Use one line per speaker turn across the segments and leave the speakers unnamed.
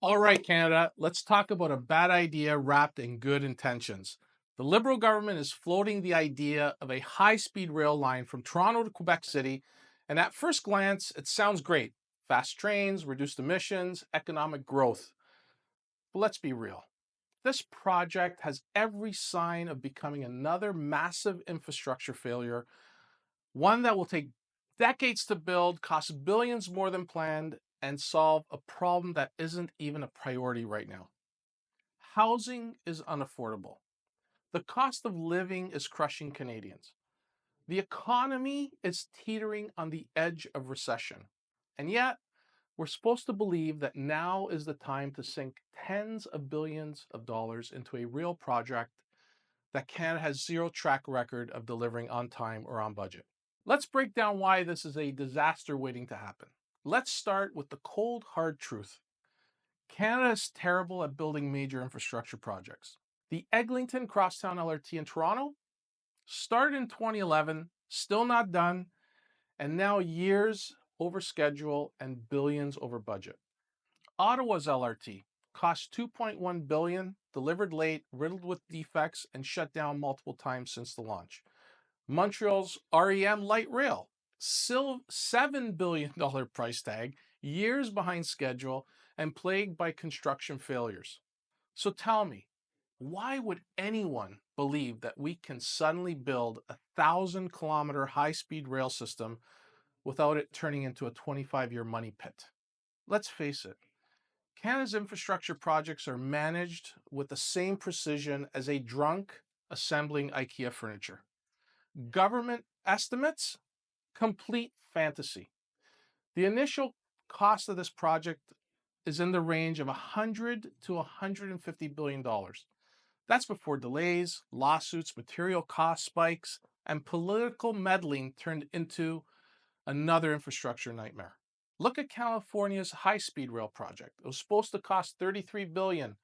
All right, Canada, let's talk about a bad idea wrapped in good intentions. The Liberal government is floating the idea of a high-speed rail line from Toronto to Quebec City, and at first glance, it sounds great. Fast trains, reduced emissions, economic growth. But let's be real. This project has every sign of becoming another massive infrastructure failure, one that will take decades to build, cost billions more than planned, and solve a problem that isn't even a priority right now. Housing is unaffordable. The cost of living is crushing Canadians. The economy is teetering on the edge of recession. And yet, we're supposed to believe that now is the time to sink tens of billions of dollars into a real project that Canada has zero track record of delivering on time or on budget. Let's break down why this is a disaster waiting to happen. Let's start with the cold, hard truth. Canada is terrible at building major infrastructure projects. The Eglinton Crosstown LRT in Toronto started in 2011, still not done, and now years over schedule and billions over budget. Ottawa's LRT cost $2.1 billion, delivered late, riddled with defects, and shut down multiple times since the launch. Montreal's REM light rail, still $7 billion price tag, years behind schedule, and plagued by construction failures. So tell me, why would anyone believe that we can suddenly build a 1,000-kilometer high-speed rail system without it turning into a 25-year money pit? Let's face it, Canada's infrastructure projects are managed with the same precision as a drunk assembling IKEA furniture. Government estimates? Complete fantasy. The initial cost of this project is in the range of $100 to $150 billion. That's before delays, lawsuits, material cost spikes, and political meddling turned into another infrastructure nightmare. Look at California's high-speed rail project. It was supposed to cost $33 billion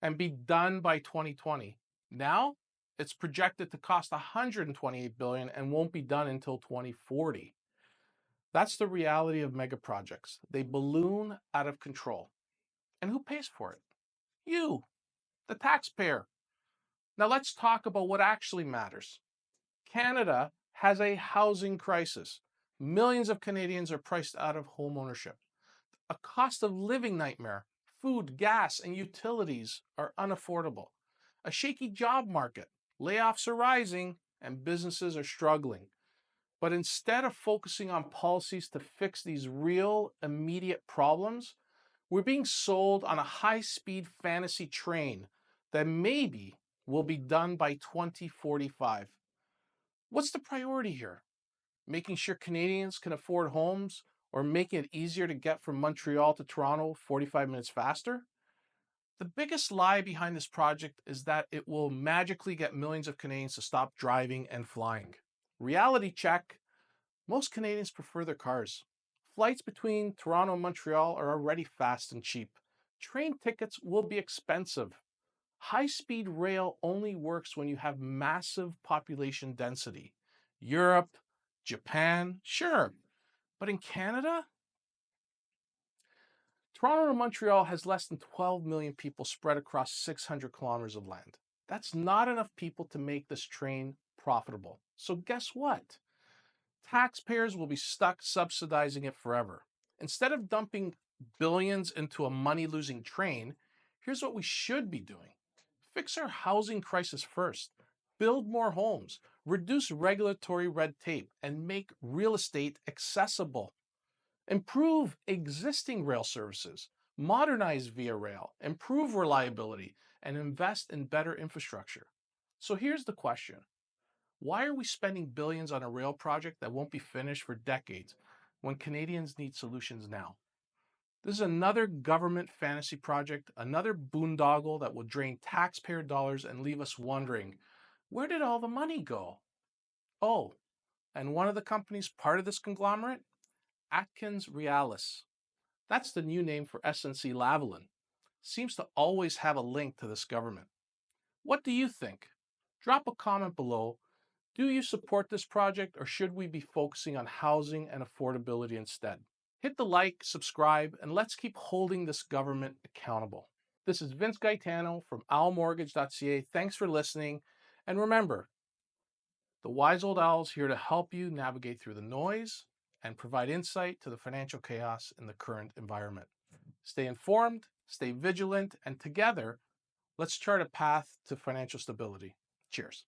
and be done by 2020. Now, it's projected to cost $128 billion and won't be done until 2040. That's the reality of mega projects. They balloon out of control. And who pays for it? You, the taxpayer. Now let's talk about what actually matters. Canada has a housing crisis. Millions of Canadians are priced out of home ownership. A cost of living nightmare. Food, gas, and utilities are unaffordable. A shaky job market. Layoffs are rising and businesses are struggling. But instead of focusing on policies to fix these real, immediate problems, we're being sold on a high-speed fantasy train that maybe will be done by 2045. What's the priority here? Making sure Canadians can afford homes or making it easier to get from Montreal to Toronto 45 minutes faster? The biggest lie behind this project is that it will magically get millions of Canadians to stop driving and flying. Reality check. Most Canadians prefer their cars. Flights between Toronto and Montreal are already fast and cheap. Train tickets will be expensive. High-speed rail only works when you have massive population density. Europe, Japan, sure. But in Canada, Toronto to Montreal has less than 12 million people spread across 600 kilometers of land. That's not enough people to make this train profitable. So guess what? Taxpayers will be stuck subsidizing it forever. Instead of dumping billions into a money-losing train, here's what we should be doing. Fix our housing crisis first. Build more homes, reduce regulatory red tape, and make real estate accessible. Improve existing rail services, modernize via rail, improve reliability, and invest in better infrastructure. So here's the question. Why are we spending billions on a rail project that won't be finished for decades when Canadians need solutions now? This is another government fantasy project, another boondoggle that will drain taxpayer dollars and leave us wondering, where did all the money go? Oh, and one of the companies part of this conglomerate? Atkins Realis. That's the new name for SNC Lavalin. Seems to always have a link to this government. What do you think? Drop a comment below. Do you support this project or should we be focusing on housing and affordability instead? Hit the like, subscribe, and let's keep holding this government accountable. This is Vince Gaetano from OwlMortgage.ca. Thanks for listening. And remember, the wise old owl's here to help you navigate through the noise and provide insight to the financial chaos in the current environment. Stay informed, stay vigilant, and together, let's chart a path to financial stability. Cheers.